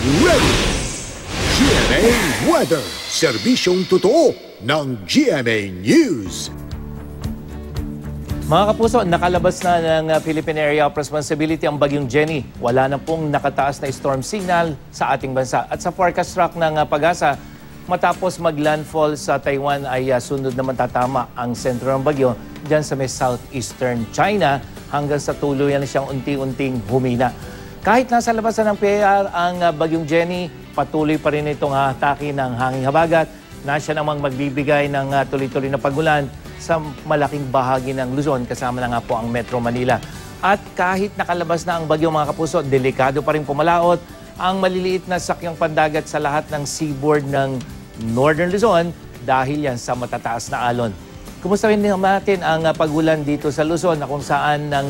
ready. GMA Weather, serbisyong totoo ng GMA News. Mga kapuso, nakalabas na ng Philippine Area of Responsibility ang bagyong Jenny. Wala na pong nakataas na storm signal sa ating bansa. At sa forecast track ng Pag-asa, matapos mag-landfall sa Taiwan ay sunod naman tatama ang sentro ng bagyo dyan sa may southeastern China hanggang sa tuluyan na siyang unti-unting humina. Kahit nasa labasan ng PAR ang bagyong Jenny, patuloy pa rin itong hatake ng hanging habagat na siya namang magbibigay ng tuloy-tuloy na pagulan sa malaking bahagi ng Luzon, kasama na nga po ang Metro Manila. At kahit nakalabas na ang bagyo mga kapuso, delikado pa rin pumalaot ang maliliit na sakyang pandagat sa lahat ng seaboard ng Northern Luzon dahil yan sa matataas na alon. Kumusta rin natin ang pagulan dito sa Luzon na kung saan ng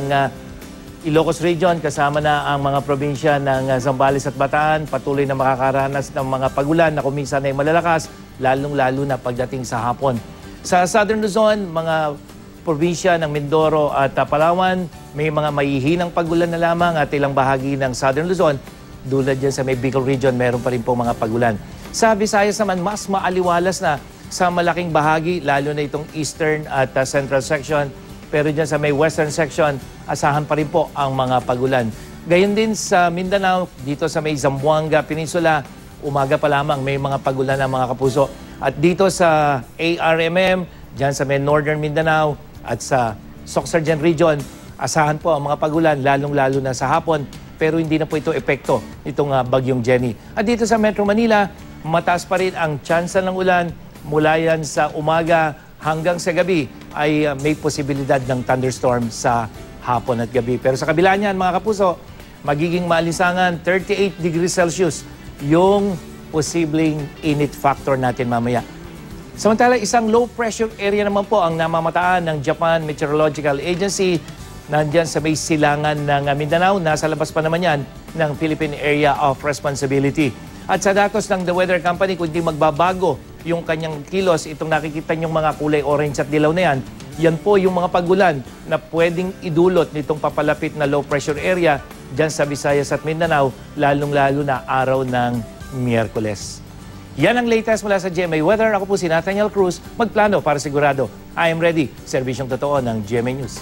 Ilocos Region kasama na ang mga probinsya ng Zambales at Bataan patuloy na makakaranas ng mga pagulan na kuminsan ay malalakas, lalong-lalo na pagdating sa hapon. Sa Southern Luzon, mga probinsya ng Mindoro at Palawan, may mga mahihinang pagulan na lamang at ilang bahagi ng Southern Luzon, dulad dyan sa may Bicol Region, meron pa rin po mga pagulan. Sa Visayas naman, mas maaliwalas na sa malaking bahagi, lalo na itong Eastern at Central Section. Pero dyan sa may Western Section, asahan pa rin po ang mga pagulan. Gayon din sa Mindanao, dito sa may Zamboanga Peninsula, umaga pa lamang may mga pagulan ng mga kapuso. At dito sa ARMM, dyan sa may Northern Mindanao at sa Sorsogon Region, asahan po ang mga pagulan, lalong-lalo na sa hapon. Pero hindi na po ito epekto itong bagyong Jenny. At dito sa Metro Manila, mataas pa rin ang tsansa ng ulan mula yan sa umaga hanggang sa gabi ay may posibilidad ng thunderstorm sa hapon at gabi. Pero sa kabila niyan, mga kapuso, magiging maalisangan 38 degrees Celsius yung posibleng init factor natin mamaya. Samantala, isang low pressure area naman po ang namamataan ng Japan Meteorological Agency nandyan sa may silangan ng Mindanao. Nasa labas pa naman yan ng Philippine Area of Responsibility. At sa datos ng The Weather Company, kung di magbabago yung kanyang kilos, itong nakikita nyong mga kulay orange at dilaw na yan, yan po yung mga pagulan na pwedeng idulot nitong papalapit na low pressure area dyan sa Visayas at Mindanao, lalong-lalo na araw ng Miyerkules. Yan ang latest mula sa GMA Weather. Ako po si Nathaniel Cruz, magplano para sigurado. I am ready. Serbisyong totoo ng GMA News.